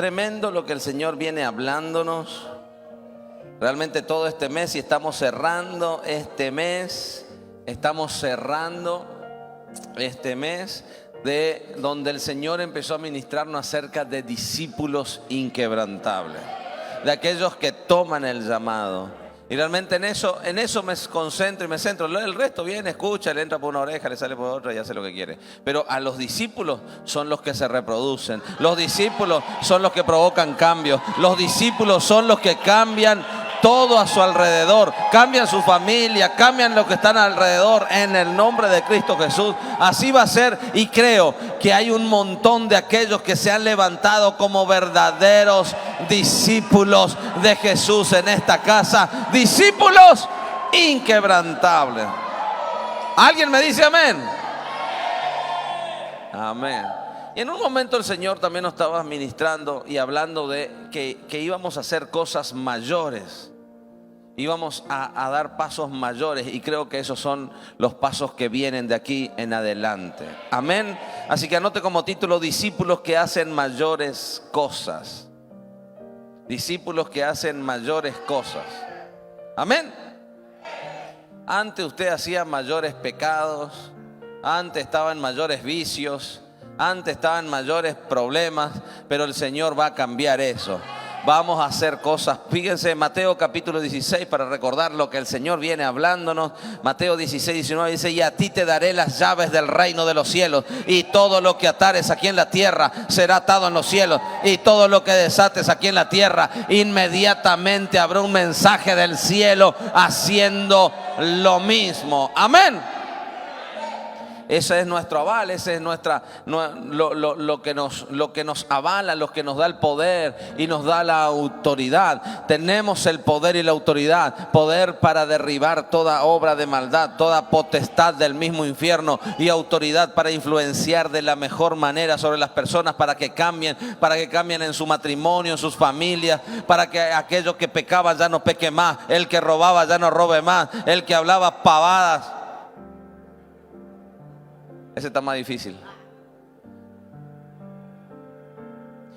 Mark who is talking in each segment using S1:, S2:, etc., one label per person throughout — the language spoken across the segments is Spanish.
S1: tremendo lo que el Señor viene hablándonos. Realmente todo este mes, y estamos cerrando este mes, de donde el Señor empezó a ministrarnos acerca de discípulos inquebrantables, de aquellos que toman el llamado. Y realmente en eso me concentro y me centro. El resto viene, escucha, le entra por una oreja, le sale por otra y hace lo que quiere. Pero a los discípulos son los que se reproducen. Los discípulos son los que provocan cambios. Los discípulos son los que cambian todo a su alrededor. Cambian su familia, cambian lo que están alrededor en el nombre de Cristo Jesús. Así va a ser, y creo que hay un montón de aquellos que se han levantado como verdaderos discípulos de Jesús en esta casa. Discípulos inquebrantables. ¿Alguien me dice amén? Amén. Y en un momento el Señor también nos estaba ministrando y hablando de que íbamos a hacer cosas mayores. Íbamos a dar pasos mayores, y creo que esos son los pasos que vienen de aquí en adelante. Amén. Así que anote como título: discípulos que hacen mayores cosas. Discípulos que hacen mayores cosas. Amén. Antes usted hacía mayores pecados, antes estaba en mayores vicios, antes estaba en mayores problemas, pero el Señor va a cambiar eso. Vamos a hacer cosas. Fíjense, Mateo capítulo 16, para recordar lo que el Señor viene hablándonos. Mateo 16, 19 dice: y a ti te daré las llaves del reino de los cielos, y todo lo que atares aquí en la tierra será atado en los cielos, y todo lo que desates aquí en la tierra, inmediatamente habrá un mensaje del cielo haciendo lo mismo. Amén. Ese es nuestro aval, ese es lo que nos avala, lo que nos da el poder y nos da la autoridad. Tenemos el poder y la autoridad, poder para derribar toda obra de maldad, toda potestad del mismo infierno, y autoridad para influenciar de la mejor manera sobre las personas para que cambien en su matrimonio, en sus familias, para que aquello que pecaba ya no peque más, el que robaba ya no robe más, el que hablaba pavadas. Ese está más difícil.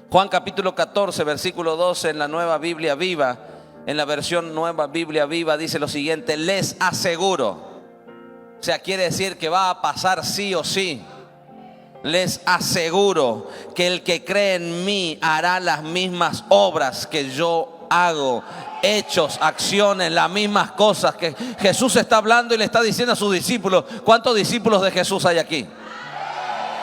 S1: Juan capítulo 14, versículo 12, en la Nueva Biblia Viva, en la versión Nueva Biblia Viva, dice lo siguiente: les aseguro. O sea, quiere decir que va a pasar sí o sí. Les aseguro que el que cree en mí hará las mismas obras que yo hago. Hechos, acciones, las mismas cosas que Jesús está hablando y le está diciendo a sus discípulos. ¿Cuántos discípulos de Jesús hay aquí?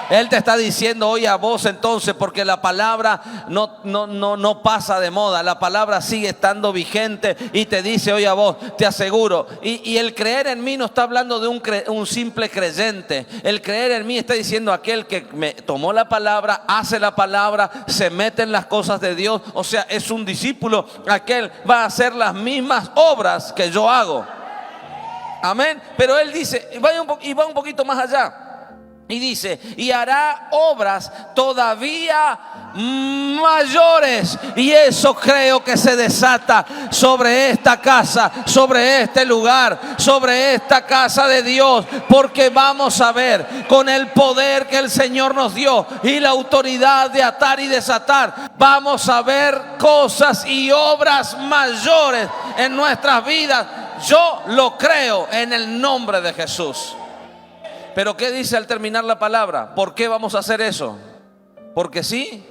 S1: Él te está diciendo hoy a vos entonces, porque la palabra no pasa de moda. La palabra sigue estando vigente y te dice hoy a vos: te aseguro. Y el creer en mí no está hablando de un simple creyente. El creer en mí está diciendo aquel que me tomó la palabra, hace la palabra, se mete en las cosas de Dios. O sea, es un discípulo. Aquel va a hacer las mismas obras que yo hago. Amén. Pero él dice, va un poquito más allá. Y dice: y hará obras todavía mayores. Y eso creo que se desata sobre esta casa, sobre este lugar, sobre esta casa de Dios. Porque vamos a ver, con el poder que el Señor nos dio y la autoridad de atar y desatar, vamos a ver cosas y obras mayores en nuestras vidas. Yo lo creo en el nombre de Jesús. Pero ¿qué dice al terminar la palabra? ¿Por qué vamos a hacer eso? Porque sí.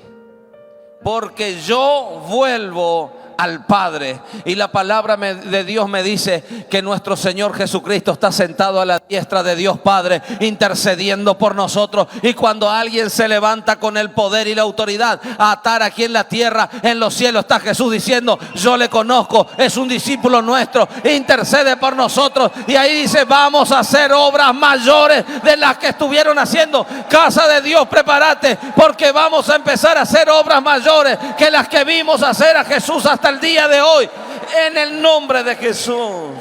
S1: Porque yo vuelvo al Padre. Y la palabra de Dios me dice que nuestro Señor Jesucristo está sentado a la diestra de Dios Padre, intercediendo por nosotros. Y cuando alguien se levanta con el poder y la autoridad a atar aquí en la tierra, en los cielos está Jesús diciendo: yo le conozco, es un discípulo nuestro, intercede por nosotros. Y ahí dice: vamos a hacer obras mayores de las que estuvieron haciendo. Casa de Dios, prepárate, porque vamos a empezar a hacer obras mayores que las que vimos hacer a Jesús hasta el día de hoy, en el nombre de Jesús.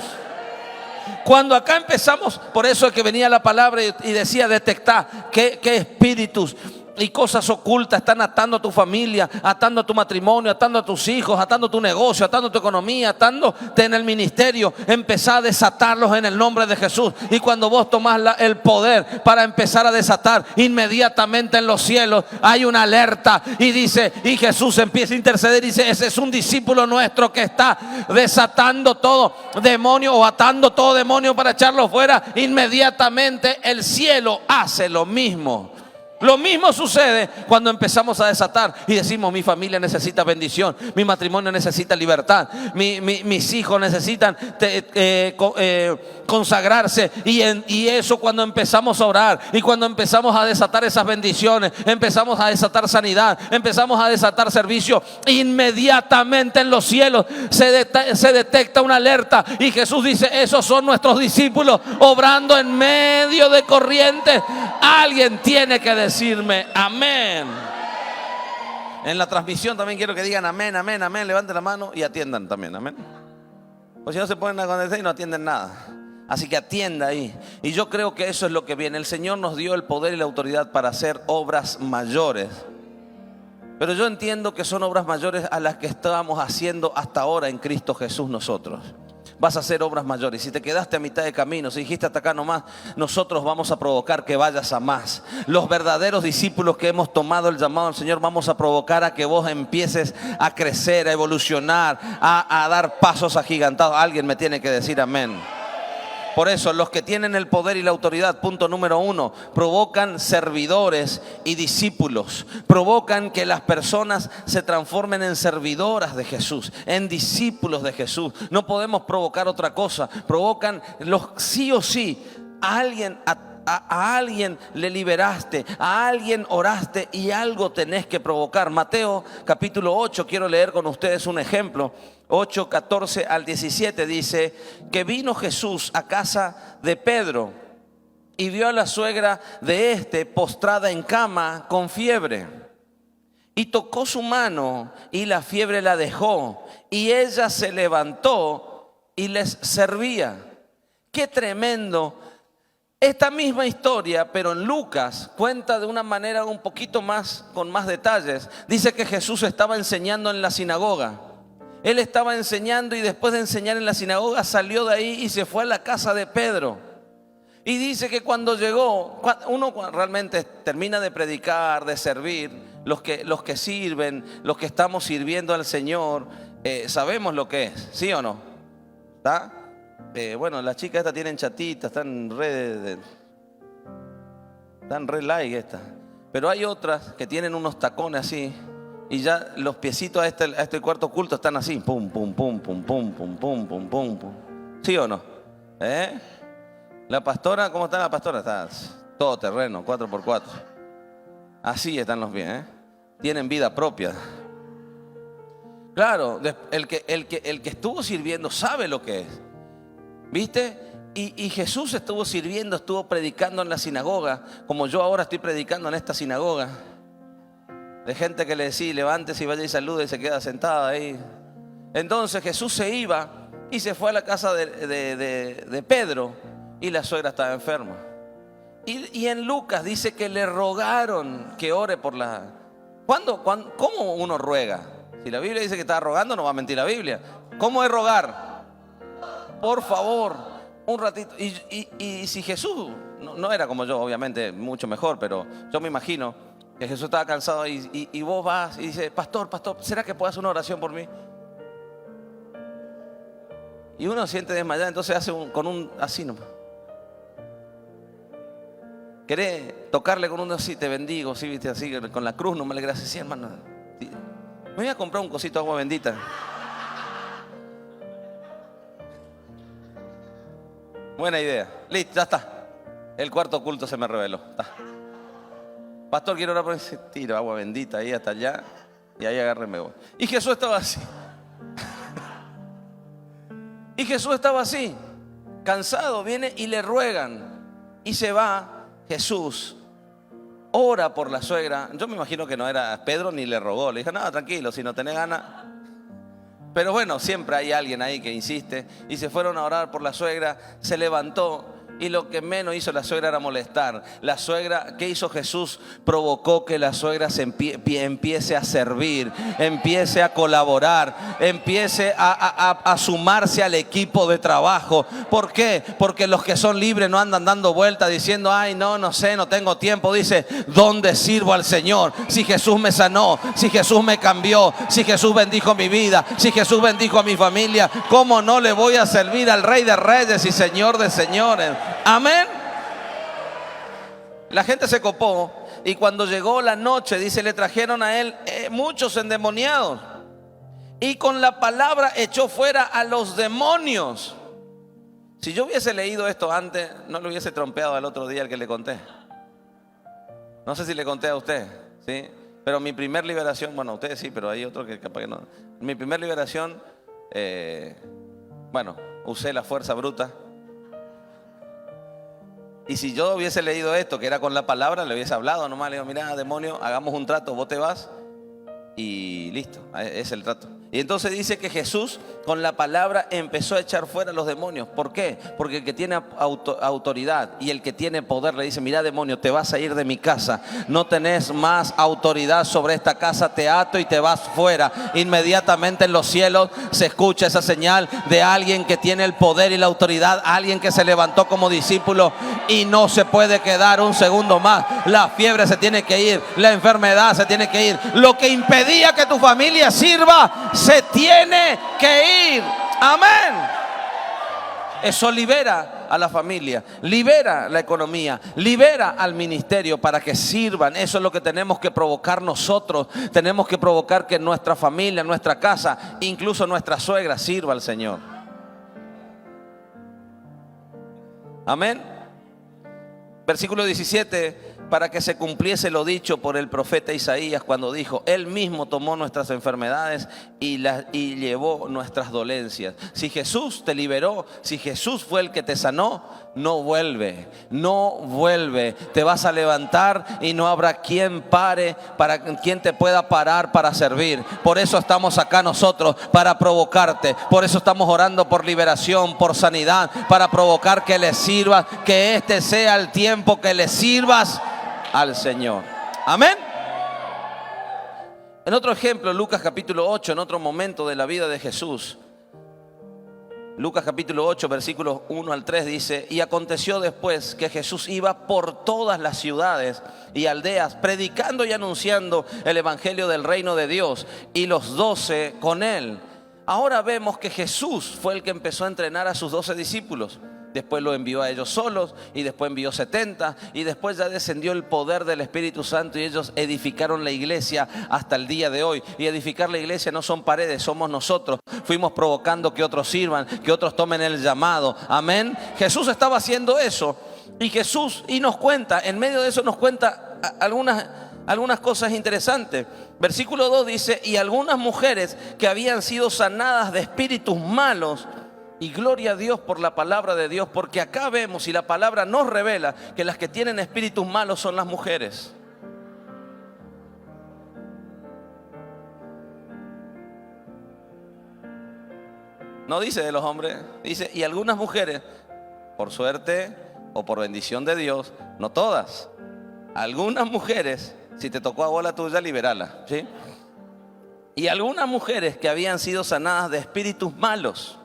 S1: Cuando acá empezamos, por eso es que venía la palabra y decía detectar qué espíritus y cosas ocultas están atando a tu familia, atando a tu matrimonio, atando a tus hijos, atando a tu negocio, atando a tu economía, atándote en el ministerio, empezá a desatarlos en el nombre de Jesús. Y cuando vos tomás el poder para empezar a desatar, inmediatamente en los cielos hay una alerta y dice, y Jesús empieza a interceder y dice, ese es un discípulo nuestro que está desatando todo demonio o atando todo demonio para echarlo fuera. Inmediatamente el cielo hace lo mismo. Lo mismo sucede cuando empezamos a desatar y decimos, mi familia necesita bendición, mi matrimonio necesita libertad, mis hijos necesitan consagrarse. Y eso, cuando empezamos a orar y cuando empezamos a desatar esas bendiciones, empezamos a desatar sanidad, empezamos a desatar servicio, inmediatamente en los cielos se detecta una alerta. Y Jesús dice, esos son nuestros discípulos obrando en medio de corrientes. Alguien tiene que decirme amén. En la transmisión también quiero que digan amén, amén, amén. Levanten la mano y atiendan también, amén. Pues si no se ponen a contestar y no atienden nada. Así que atienda ahí. Y yo creo que eso es lo que viene. El Señor nos dio el poder y la autoridad para hacer obras mayores. Pero yo entiendo que son obras mayores a las que estábamos haciendo hasta ahora en Cristo Jesús nosotros. Vas a hacer obras mayores. Si te quedaste a mitad de camino, si dijiste hasta acá nomás, nosotros vamos a provocar que vayas a más. Los verdaderos discípulos que hemos tomado el llamado del Señor, vamos a provocar a que vos empieces a crecer, a evolucionar, a dar pasos agigantados. Alguien me tiene que decir amén. Por eso, los que tienen el poder y la autoridad, punto número 1, provocan servidores y discípulos. Provocan que las personas se transformen en servidoras de Jesús, en discípulos de Jesús. No podemos provocar otra cosa. Provocan sí o sí a alguien, a alguien le liberaste, a alguien oraste y algo tenés que provocar. Mateo capítulo 8, quiero leer con ustedes un ejemplo. 8, 14 al 17 dice que vino Jesús a casa de Pedro y vio a la suegra de este postrada en cama con fiebre. Y tocó su mano y la fiebre la dejó y ella se levantó y les servía. ¡Qué tremendo! Esta misma historia, pero en Lucas, cuenta de una manera un poquito más, con más detalles. Dice que Jesús estaba enseñando en la sinagoga. Él estaba enseñando y después de enseñar en la sinagoga salió de ahí y se fue a la casa de Pedro. Y dice que cuando llegó, uno realmente termina de predicar, de servir, los que sirven, los que estamos sirviendo al Señor, sabemos lo que es, ¿sí o no? ¿Está? Bueno, las chicas estas tienen chatitas, están re like estas. Pero hay otras que tienen unos tacones así. Y ya los piecitos a este cuarto culto están así. Pum, pum, pum, pum, pum, pum, pum, pum, pum, pum. ¿Sí o no? La pastora, ¿cómo está la pastora? Está todo terreno, 4x4. Así están los pies, Tienen vida propia. Claro, el que estuvo sirviendo sabe lo que es. ¿Viste? Y Jesús estuvo sirviendo, estuvo predicando en la sinagoga, como yo ahora estoy predicando en esta sinagoga. De gente que le decía, levántese y vaya y salude y se queda sentada ahí. Entonces Jesús se iba y se fue a la casa de Pedro y la suegra estaba enferma. Y en Lucas dice que le rogaron que ore por la... ¿Cómo uno ruega? Si la Biblia dice que estaba rogando, no va a mentir la Biblia. ¿Cómo es rogar? Por favor, un ratito. Y si Jesús, no era como yo, obviamente, mucho mejor, pero yo me imagino que Jesús estaba cansado y vos vas y dices, pastor, ¿será que puedo hacer una oración por mí? Y uno siente desmayar, entonces hace así nomás. ¿Querés tocarle con uno así? Te bendigo, sí, viste, así, con la cruz, no me le gracias, sí, hermano. Sí. Me voy a comprar un cosito de agua bendita. Buena idea. Listo, ya está. El cuarto culto se me reveló. Está. Pastor, quiero orar por ese tiro, agua bendita ahí hasta allá. Y ahí agarré y me voy. Y Jesús estaba así. Y Jesús estaba así, cansado, viene y le ruegan. Y se va Jesús, ora por la suegra. Yo me imagino que no era Pedro ni le rogó. Le dijo, no, tranquilo, si no tenés ganas. Pero bueno, siempre hay alguien ahí que insiste. Y se fueron a orar por la suegra. Se levantó Y lo que menos hizo la suegra era molestar. La suegra, ¿qué hizo Jesús? Provocó que la suegra se empiece a servir, empiece a colaborar, empiece a sumarse al equipo de trabajo. ¿Por qué? Porque los que son libres no andan dando vueltas diciendo, ay, no sé, no tengo tiempo. Dice, ¿dónde sirvo al Señor? Si Jesús me sanó, si Jesús me cambió, si Jesús bendijo mi vida, si Jesús bendijo a mi familia, ¿cómo no le voy a servir al Rey de Reyes y Señor de Señores? Amén. La gente se copó y cuando llegó la noche, dice, le trajeron a él muchos endemoniados y con la palabra echó fuera a los demonios. Si yo hubiese leído esto antes, no lo hubiese trompeado al otro día el que le conté. No sé si le conté a usted, ¿sí? Pero mi primer liberación, bueno, ustedes sí, pero hay otro que capaz que no. Mi primer liberación, usé la fuerza bruta. Y si yo hubiese leído esto, que era con la palabra, le hubiese hablado nomás, le digo, mira, demonio, hagamos un trato, vos te vas y listo, es el trato. Y entonces dice que Jesús con la palabra empezó a echar fuera a los demonios. ¿Por qué? Porque el que tiene autoridad y el que tiene poder le dice, mira demonio, te vas a ir de mi casa, no tenés más autoridad sobre esta casa, te ato y te vas fuera. Inmediatamente en los cielos se escucha esa señal de alguien que tiene el poder y la autoridad, alguien que se levantó como discípulo y no se puede quedar un segundo más. La fiebre se tiene que ir, la enfermedad se tiene que ir, lo que impedía que tu familia sirva se tiene que ir. Amén. Eso libera a la familia, libera la economía, libera al ministerio para que sirvan. Eso es lo que tenemos que provocar nosotros. Tenemos que provocar que nuestra familia, nuestra casa, incluso nuestra suegra sirva al Señor. Amén. Versículo 17. Para que se cumpliese lo dicho por el profeta Isaías cuando dijo, Él mismo tomó nuestras enfermedades y llevó nuestras dolencias. Si Jesús te liberó, si Jesús fue el que te sanó, no vuelve. Te vas a levantar y no habrá quien te pueda parar para servir. Por eso estamos acá nosotros, para provocarte. Por eso estamos orando por liberación, por sanidad, para provocar que le sirvas, que este sea el tiempo que le sirvas al Señor. Amén. En otro ejemplo, Lucas capítulo 8, en otro momento de la vida de Jesús, Lucas capítulo 8, versículos 1 al 3 dice, y aconteció después que Jesús iba por todas las ciudades y aldeas, predicando y anunciando el evangelio del reino de Dios, y los 12 con él. Ahora vemos que Jesús fue el que empezó a entrenar a sus 12 discípulos. Después lo envió a ellos solos y después envió 70 y después ya descendió el poder del Espíritu Santo y ellos edificaron la iglesia hasta el día de hoy. Y edificar la iglesia no son paredes, somos nosotros. Fuimos provocando que otros sirvan, que otros tomen el llamado. Amén. Jesús estaba haciendo eso y nos cuenta, en medio de eso nos cuenta algunas cosas interesantes. Versículo 2 dice, y algunas mujeres que habían sido sanadas de espíritus malos. Y gloria a Dios por la palabra de Dios, porque acá vemos y la palabra nos revela que las que tienen espíritus malos son las mujeres. No dice de los hombres, dice, y algunas mujeres, por suerte o por bendición de Dios, no todas, algunas mujeres, si te tocó a bola tuya, liberala, ¿sí? Y algunas mujeres que habían sido sanadas de espíritus malos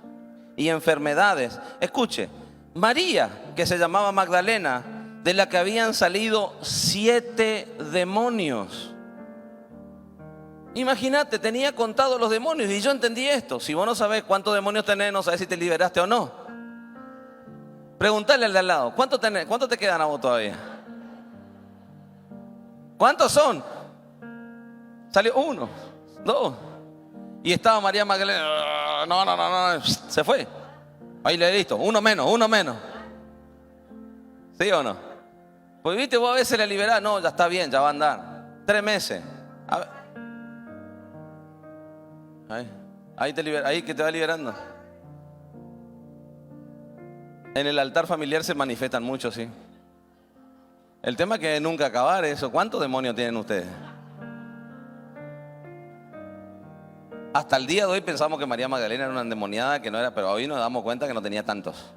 S1: y enfermedades. Escuche, María, que se llamaba Magdalena, de la que habían salido 7 demonios. Imagínate, tenía contados los demonios y yo entendí esto. Si vos no sabés cuántos demonios tenés, no sabés si te liberaste o no. Preguntale al de al lado, ¿cuántos tenés? ¿Cuántos te quedan a vos todavía? ¿Cuántos son? Salió 1, 2. Y estaba María Magdalena, no, se fue. Ahí le listo, uno menos. ¿Sí o no? Pues viste, vos a veces le liberás, no, ya está bien, ya va a andar. 3 meses. A ver. Ahí que te va liberando. En el altar familiar se manifiestan mucho, sí. El tema es que nunca acabar eso. ¿Cuántos demonios tienen ustedes? Hasta el día de hoy pensamos que María Magdalena era una endemoniada, que no era, pero hoy nos damos cuenta que no tenía tantos.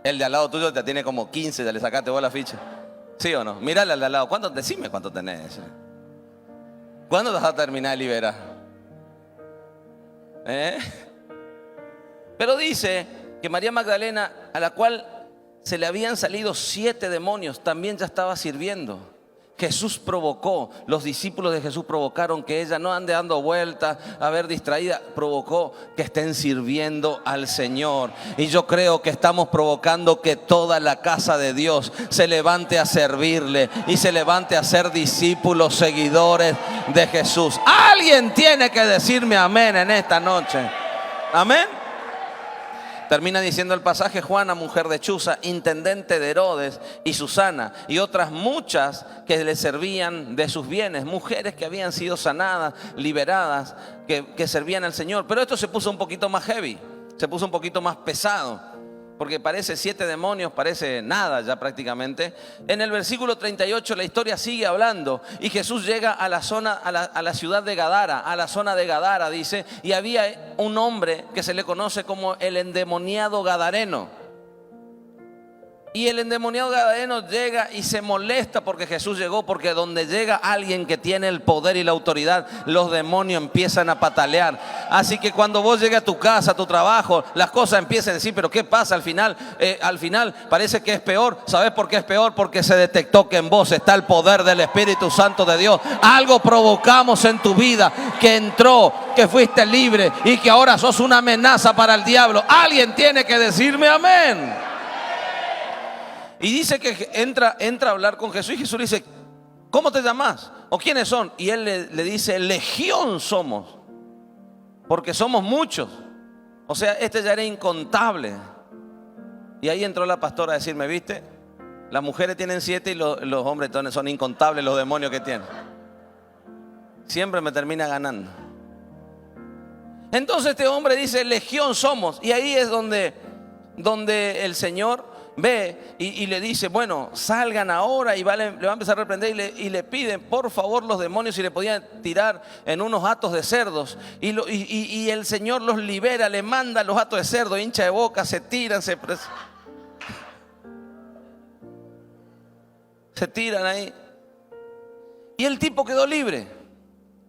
S1: El de al lado tuyo te tiene como 15, ya le sacaste vos la ficha. ¿Sí o no? Mírale al de al lado. Decime cuánto tenés. ¿Cuándo vas a terminar de liberar? Pero dice que María Magdalena, a la cual se le habían salido 7 demonios, también ya estaba sirviendo. Jesús provocó, los discípulos de Jesús provocaron que ella no ande dando vueltas, a ver distraída, provocó que estén sirviendo al Señor. Y yo creo que estamos provocando que toda la casa de Dios se levante a servirle y se levante a ser discípulos, seguidores de Jesús. Alguien tiene que decirme amén en esta noche. Amén. Termina diciendo el pasaje: Juana, mujer de Chuza, intendente de Herodes, y Susana y otras muchas que le servían de sus bienes, mujeres que habían sido sanadas, liberadas, que servían al Señor. Pero esto se puso un poquito más heavy, se puso un poquito más pesado, porque parece 7 demonios, parece nada ya prácticamente. En el versículo 38 la historia sigue hablando y Jesús llega a la zona, a la ciudad de Gadara, a la zona de Gadara, dice, y había un hombre que se le conoce como el endemoniado gadareno. Y el endemoniado gadareno llega y se molesta porque Jesús llegó, porque donde llega alguien que tiene el poder y la autoridad, los demonios empiezan a patalear. Así que cuando vos llegues a tu casa, a tu trabajo, las cosas empiezan a decir: pero ¿qué pasa al final? Al final parece que es peor. ¿Sabes por qué es peor? Porque se detectó que en vos está el poder del Espíritu Santo de Dios. Algo provocamos en tu vida que entró, que fuiste libre y que ahora sos una amenaza para el diablo. Alguien tiene que decirme amén. Y dice que entra a hablar con Jesús y Jesús le dice: ¿cómo te llamas? ¿O quiénes son? Y él le dice: legión somos, porque somos muchos. O sea, este ya era incontable. Y ahí entró la pastora a decirme: ¿viste? Las mujeres tienen 7 y los hombres son incontables los demonios que tienen. Siempre me termina ganando. Entonces este hombre dice: legión somos. Y ahí es donde el Señor ve y le dice: bueno, salgan ahora. Y le va a empezar a reprender y le piden por favor los demonios si le podían tirar en unos hatos de cerdos. Y el Señor los libera, le manda los hatos de cerdo, hincha de boca, se tiran, se tiran ahí. Y el tipo quedó libre.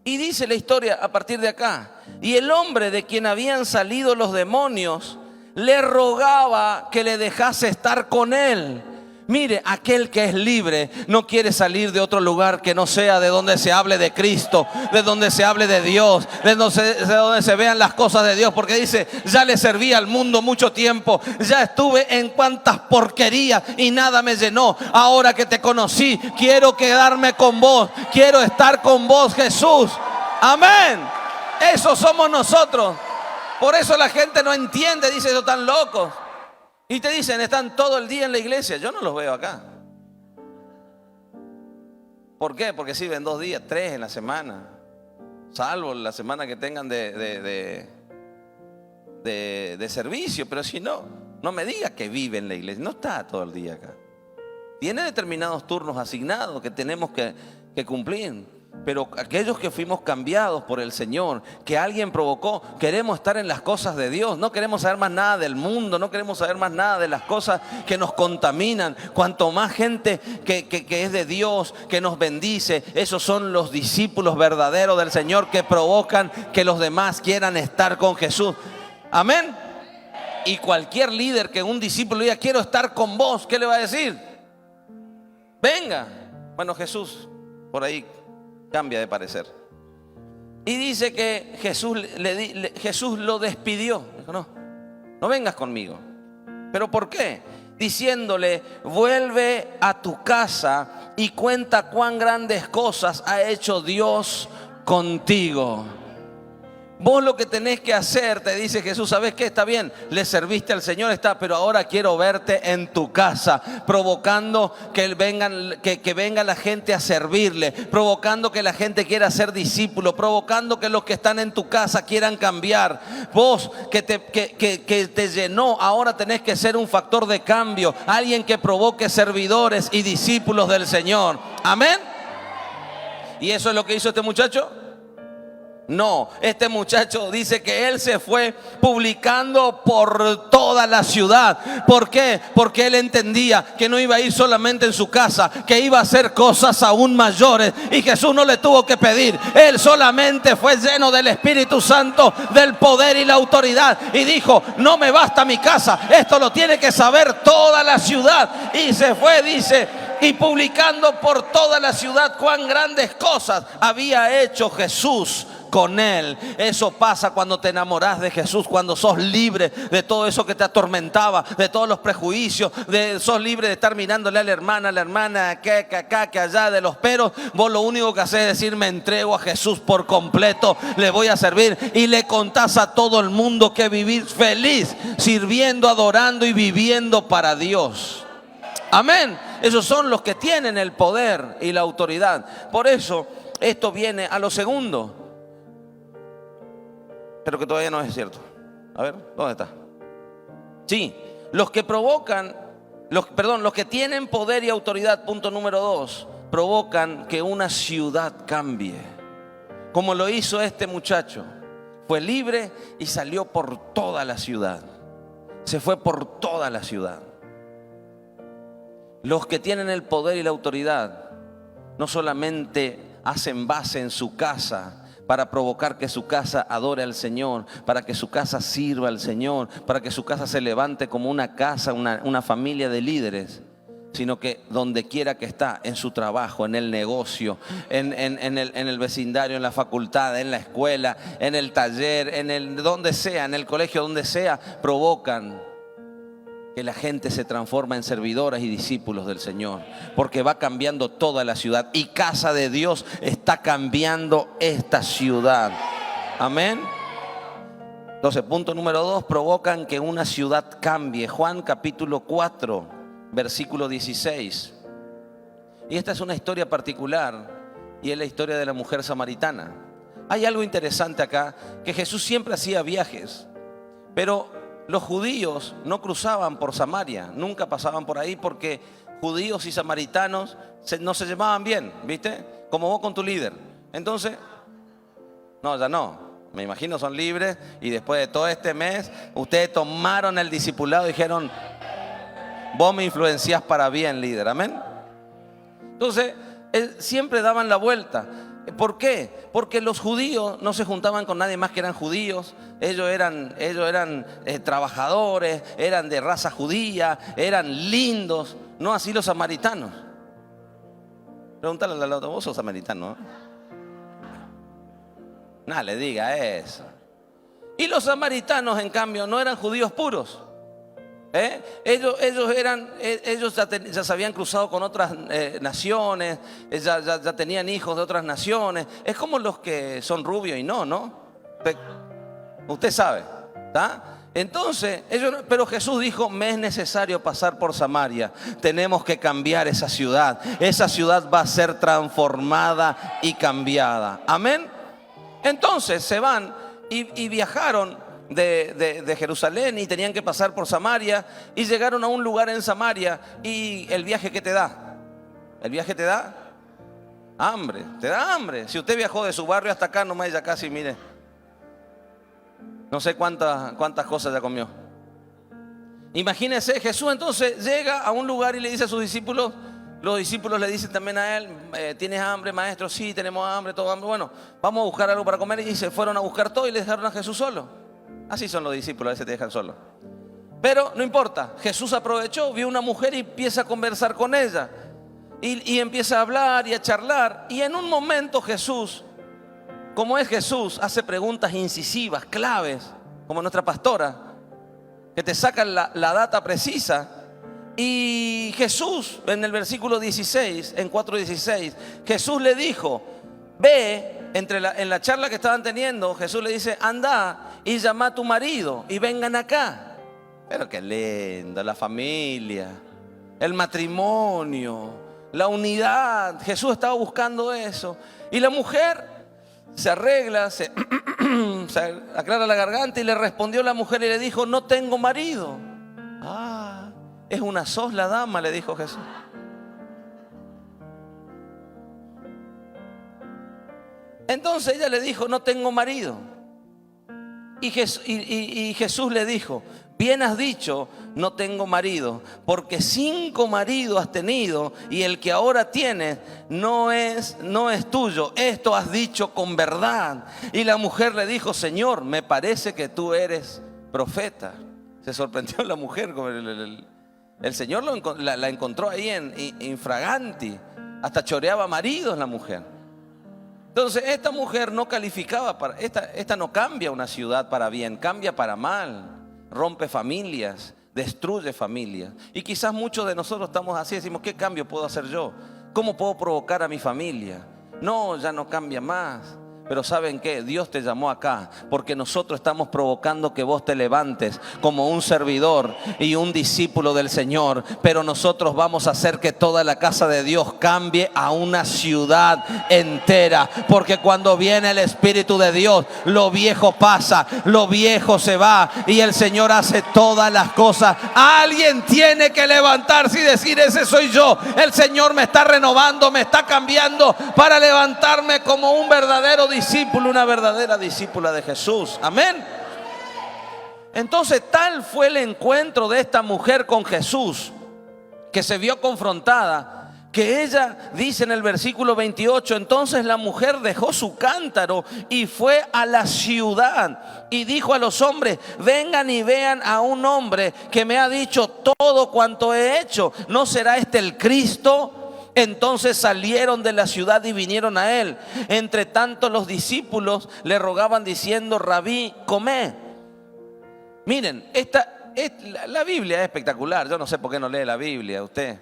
S1: Y dice la historia a partir de acá: y el hombre de quien habían salido los demonios le rogaba que le dejase estar con él. Mire, aquel que es libre no quiere salir de otro lugar que no sea de donde se hable de Cristo, de donde se hable de Dios, de donde se vean las cosas de Dios. Porque dice: ya le serví al mundo mucho tiempo, ya estuve en cuantas porquerías y nada me llenó. Ahora que te conocí, quiero quedarme con vos, quiero estar con vos, Jesús. Amén. Eso somos nosotros. Por eso la gente no entiende, dice: ellos están locos. Y te dicen: están todo el día en la iglesia. Yo no los veo acá. ¿Por qué? Porque sirven 2 días, 3 en la semana, salvo la semana que tengan de servicio. Pero si no, no me diga que vive en la iglesia. No está todo el día acá. Tiene determinados turnos asignados que tenemos que cumplir. Pero aquellos que fuimos cambiados por el Señor, que alguien provocó, queremos estar en las cosas de Dios. No queremos saber más nada del mundo, no queremos saber más nada de las cosas que nos contaminan. Cuanto más gente que es de Dios, que nos bendice, esos son los discípulos verdaderos del Señor, que provocan que los demás quieran estar con Jesús. Amén. Y cualquier líder que un discípulo diga: quiero estar con vos, ¿qué le va a decir? Venga. Bueno, Jesús por ahí cambia de parecer. Y dice que Jesús lo despidió. Dijo: no vengas conmigo. ¿Pero por qué? Diciéndole: vuelve a tu casa y cuenta cuán grandes cosas ha hecho Dios contigo. Vos lo que tenés que hacer, te dice Jesús, ¿sabés qué? Está bien, le serviste al Señor, pero ahora quiero verte en tu casa, provocando que venga la gente a servirle, provocando que la gente quiera ser discípulo, provocando que los que están en tu casa quieran cambiar. Vos que te llenó, ahora tenés que ser un factor de cambio, alguien que provoque servidores y discípulos del Señor. Amén. ¿Y eso es lo que hizo este muchacho? No, este muchacho dice que él se fue publicando por toda la ciudad. ¿Por qué? Porque él entendía que no iba a ir solamente en su casa, que iba a hacer cosas aún mayores. Y Jesús no le tuvo que pedir. Él solamente fue lleno del Espíritu Santo, del poder y la autoridad. Y dijo, no me basta mi casa, esto lo tiene que saber toda la ciudad. Y se fue, dice, y publicando por toda la ciudad cuán grandes cosas había hecho Jesús con él. Eso pasa cuando te enamoras de Jesús, cuando sos libre de todo eso que te atormentaba, de todos los prejuicios, sos libre de estar mirándole a la hermana, que acá, que allá, de los peros. Vos lo único que haces es decir, me entrego a Jesús por completo, le voy a servir, y le contás a todo el mundo que vivís feliz, sirviendo, adorando y viviendo para Dios. Amén. Esos son los que tienen el poder y la autoridad. Por eso esto viene a lo segundo, pero que todavía no es cierto. A ver, ¿dónde está? Sí, los que provocan, los que tienen poder y autoridad, punto número 2, provocan que una ciudad cambie. Como lo hizo este muchacho. Fue libre y salió por toda la ciudad. Se fue por toda la ciudad. Los que tienen el poder y la autoridad no solamente hacen base en su casa para provocar que su casa adore al Señor, para que su casa sirva al Señor, para que su casa se levante como una casa, una familia de líderes, sino que donde quiera que está, en su trabajo, en el negocio, en el vecindario, en la facultad, en la escuela, en el taller, donde sea, en el colegio, donde sea, provocan que la gente se transforma en servidoras y discípulos del Señor, porque va cambiando toda la ciudad, y casa de Dios está cambiando esta ciudad. Amén. Entonces, punto número 2, provocan que una ciudad cambie. Juan capítulo 4, versículo 16. Y esta es una historia particular, y es la historia de la mujer samaritana. Hay algo interesante acá, que Jesús siempre hacía viajes, pero los judíos no cruzaban por Samaria, nunca pasaban por ahí, porque judíos y samaritanos no se llevaban bien, ¿viste? Como vos con tu líder. Entonces, no, ya no. Me imagino son libres, y después de todo este mes, ustedes tomaron el discipulado y dijeron, vos me influenciás para bien, líder. Amén. Entonces, siempre daban la vuelta. ¿Por qué? Porque los judíos no se juntaban con nadie más que eran judíos. Ellos eran trabajadores, eran de raza judía, eran lindos. No así los samaritanos. Pregúntale al otro, vos sos samaritano, ¿eh? Nada, le diga eso. Y los samaritanos, en cambio, no eran judíos puros. Ellos ya se habían cruzado con otras naciones, ya tenían hijos de otras naciones. Es como los que son rubios y no. Usted sabe, ¿está? Entonces, pero Jesús dijo, me es necesario pasar por Samaria. Tenemos que cambiar esa ciudad. Esa ciudad va a ser transformada y cambiada. Amén. Entonces se van y viajaron de Jerusalén, y tenían que pasar por Samaria, y llegaron a un lugar en Samaria. Y el viaje, ¿qué te da? El viaje te da hambre, te da hambre. Si usted viajó de su barrio hasta acá, nomás ya casi, mire, no sé cuántas cosas ya comió. Imagínese, Jesús entonces llega a un lugar y le dice a sus discípulos, los discípulos le dicen también a él, ¿tienes hambre, maestro? Sí, tenemos hambre, todo hambre. Bueno, vamos a buscar algo para comer. Y se fueron a buscar todo y le dejaron a Jesús solo. Así son los discípulos, a veces te dejan solo. Pero no importa, Jesús aprovechó, vio una mujer y empieza a conversar con ella. Y empieza a hablar y a charlar. Y en un momento Jesús, como es Jesús, hace preguntas incisivas, claves, como nuestra pastora, que te sacan la data precisa. Y Jesús, en el versículo 16, en 4:16, Jesús le dijo, ve, en la charla que estaban teniendo, Jesús le dice, anda y llama a tu marido y vengan acá. Pero qué lindo, la familia, el matrimonio, la unidad. Jesús estaba buscando eso. Y la mujer se arregla, se aclara la garganta, y le respondió la mujer y le dijo, no tengo marido. Es una sola dama, le dijo Jesús. Entonces ella le dijo, no tengo marido. Y Jesús le dijo, bien has dicho, no tengo marido, porque 5 maridos has tenido y el que ahora tienes no es tuyo. Esto has dicho con verdad. Y la mujer le dijo, Señor, me parece que tú eres profeta. Se sorprendió la mujer. El Señor la encontró ahí en infraganti. Hasta choreaba maridos la mujer. Entonces esta mujer no calificaba para, esta no cambia una ciudad para bien, cambia para mal, rompe familias, destruye familias. Y quizás muchos de nosotros estamos así, decimos, ¿qué cambio puedo hacer yo? ¿Cómo puedo provocar a mi familia? No, ya no cambia más. Pero ¿saben qué? Dios te llamó acá porque nosotros estamos provocando que vos te levantes como un servidor y un discípulo del Señor. Pero nosotros vamos a hacer que toda la casa de Dios cambie a una ciudad entera. Porque cuando viene el Espíritu de Dios, lo viejo pasa, lo viejo se va y el Señor hace todas las cosas. Alguien tiene que levantarse y decir, ese soy yo. El Señor me está renovando, me está cambiando para levantarme como un verdadero discípulo, una verdadera discípula de Jesús. Amén. Entonces tal fue el encuentro de esta mujer con Jesús, que se vio confrontada, que ella dice en el versículo 28, entonces la mujer dejó su cántaro y fue a la ciudad y dijo a los hombres, vengan y vean a un hombre que me ha dicho todo cuanto he hecho. ¿No será este el Cristo? Entonces salieron de la ciudad y vinieron a él. Entre tanto los discípulos le rogaban diciendo, Rabí, come. Miren, la Biblia es espectacular. Yo no sé por qué no lee la Biblia usted.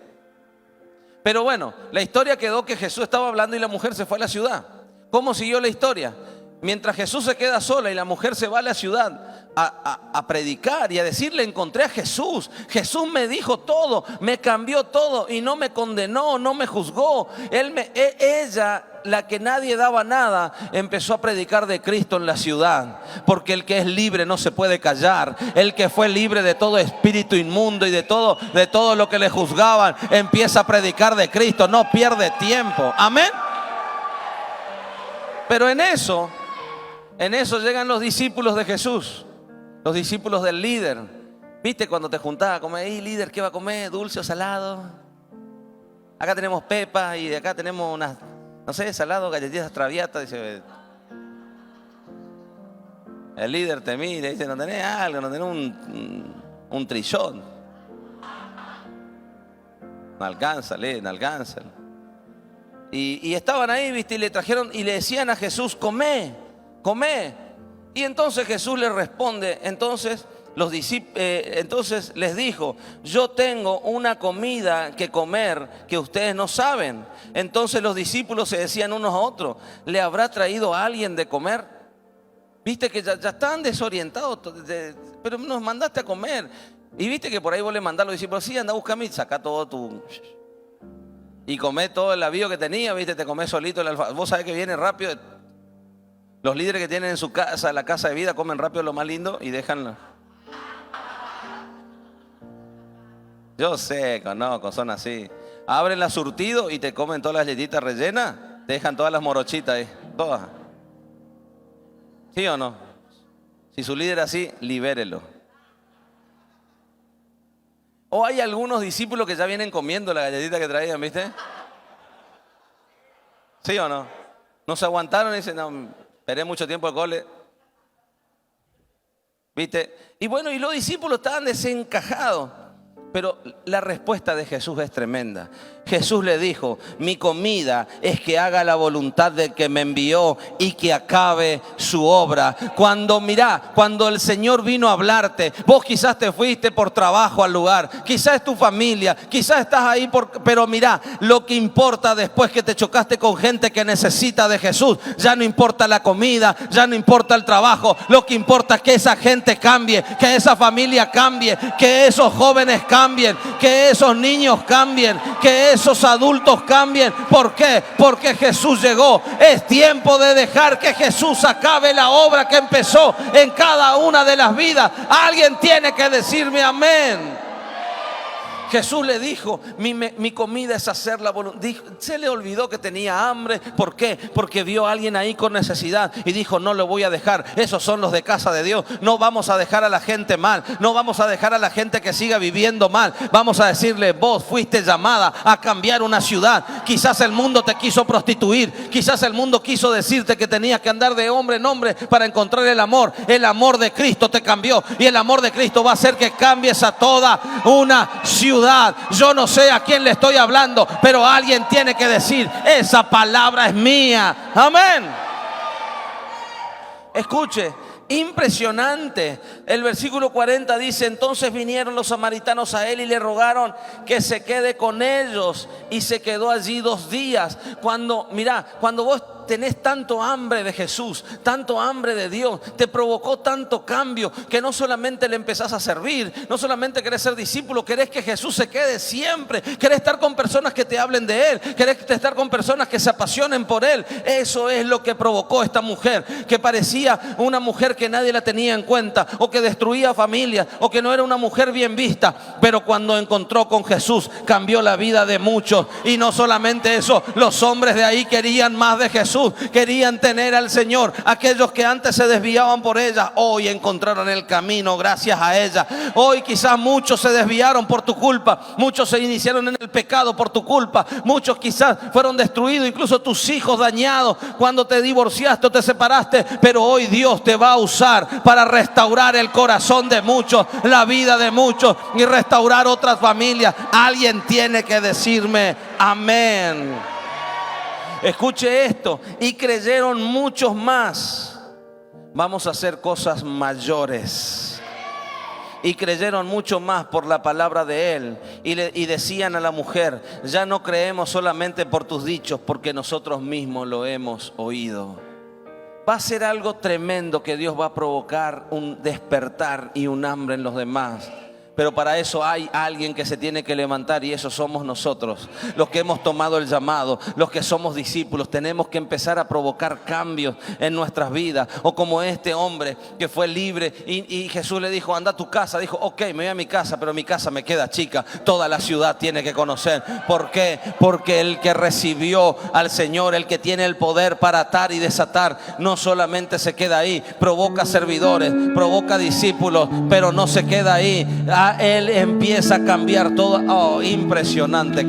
S1: Pero bueno, la historia quedó que Jesús estaba hablando y la mujer se fue a la ciudad. ¿Cómo siguió la historia? Mientras Jesús se queda sola y la mujer se va a la ciudad a predicar y a decirle, encontré a Jesús. Jesús me dijo todo, me cambió todo y no me condenó, no me juzgó. Ella, la que nadie daba nada, empezó a predicar de Cristo en la ciudad. Porque el que es libre no se puede callar. El que fue libre de todo espíritu inmundo y de todo lo que le juzgaban, empieza a predicar de Cristo, no pierde tiempo. Amén. Pero en eso llegan los discípulos de Jesús, los discípulos del líder. ¿Viste cuando te juntabas a comer? ¿Y líder qué va a comer? ¿Dulce o salado? Acá tenemos pepas y de acá tenemos unas, no sé, salado, galletitas traviatas. Dice, el líder te mira y dice, no tenés algo, no tenés un trillón. No alcanza, no alcanza. Y estaban ahí, ¿viste? Y le trajeron y le decían a Jesús, come. Y entonces Jesús le responde, entonces les dijo, yo tengo una comida que comer que ustedes no saben. Entonces los discípulos se decían unos a otros, ¿le habrá traído a alguien de comer? Viste que ya estaban desorientados, pero nos mandaste a comer. Y viste que por ahí vos le mandás a los discípulos, sí, anda a buscarme y saca todo tu... Y comé todo el avío que tenía, viste, te comés solito el alfajor. Vos sabés que viene rápido. Los líderes que tienen en su casa, la casa de vida, comen rápido lo más lindo y dejan. Yo sé, conozco, son así. Abren la surtido y te comen todas las galletitas rellenas, te dejan todas las morochitas ahí, todas. ¿Sí o no? Si su líder así, libérelo. O hay algunos discípulos que ya vienen comiendo la galletita que traían, ¿viste? ¿Sí o no? No se aguantaron y dicen, no, esperé mucho tiempo el cole. ¿Viste? Y bueno, y los discípulos estaban desencajados. Pero la respuesta de Jesús es tremenda. Jesús le dijo, mi comida es que haga la voluntad del que me envió y que acabe su obra. Cuando el Señor vino a hablarte, vos quizás te fuiste por trabajo al lugar, quizás es tu familia, quizás estás ahí pero mirá, lo que importa después que te chocaste con gente que necesita de Jesús, ya no importa la comida, ya no importa el trabajo, lo que importa es que esa gente cambie, que esa familia cambie, que esos jóvenes cambien, que esos niños cambien, que esos adultos cambien. ¿Por qué? Porque Jesús llegó. Es tiempo de dejar que Jesús acabe la obra que empezó en cada una de las vidas. Alguien tiene que decirme amén. Jesús le dijo, mi comida es hacer la voluntad. Se le olvidó que tenía hambre. ¿Por qué? Porque vio a alguien ahí con necesidad y dijo, no lo voy a dejar. Esos son los de casa de Dios. No vamos a dejar a la gente mal. No vamos a dejar a la gente que siga viviendo mal. Vamos a decirle, vos fuiste llamada a cambiar una ciudad. Quizás el mundo te quiso prostituir. Quizás el mundo quiso decirte que tenías que andar de hombre en hombre para encontrar el amor. El amor de Cristo te cambió y el amor de Cristo va a hacer que cambies a toda una ciudad. Yo no sé a quién le estoy hablando, pero alguien tiene que decir, esa palabra es mía. Amén. Escuche, impresionante. El versículo 40 dice, entonces vinieron los samaritanos a él y le rogaron que se quede con ellos, y se quedó allí 2 días. Cuando vos tenés tanto hambre de Jesús, tanto hambre de Dios, te provocó tanto cambio que no solamente le empezás a servir, no solamente querés ser discípulo, querés que Jesús se quede siempre, querés estar con personas que te hablen de Él, querés estar con personas que se apasionen por Él. Eso es lo que provocó esta mujer, que parecía una mujer que nadie la tenía en cuenta, o que destruía familias, o que no era una mujer bien vista, pero cuando encontró con Jesús cambió la vida de muchos. Y no solamente eso, los hombres de ahí querían más de Jesús, querían tener al Señor. Aquellos que antes se desviaban por ella, hoy encontraron el camino gracias a ella. Hoy quizás muchos se desviaron por tu culpa, muchos se iniciaron en el pecado por tu culpa, muchos quizás fueron destruidos, incluso tus hijos dañados cuando te divorciaste o te separaste, pero hoy Dios te va a usar para restaurar el corazón de muchos, la vida de muchos, y restaurar otras familias. Alguien tiene que decirme amén. Escuche esto, y creyeron muchos más. Vamos a hacer cosas mayores. Y creyeron mucho más por la palabra de él. Y decían a la mujer, ya no creemos solamente por tus dichos, porque nosotros mismos lo hemos oído. Va a ser algo tremendo que Dios va a provocar un despertar y un hambre en los demás. Pero para eso hay alguien que se tiene que levantar, y eso somos nosotros, los que hemos tomado el llamado, los que somos discípulos. Tenemos que empezar a provocar cambios en nuestras vidas. O como este hombre que fue libre y Jesús le dijo, anda a tu casa. Dijo, ok, me voy a mi casa, pero mi casa me queda chica. Toda la ciudad tiene que conocer. ¿Por qué? Porque el que recibió al Señor, el que tiene el poder para atar y desatar, no solamente se queda ahí, provoca servidores, provoca discípulos, pero no se queda ahí. Él empieza a cambiar todo. Oh, impresionante.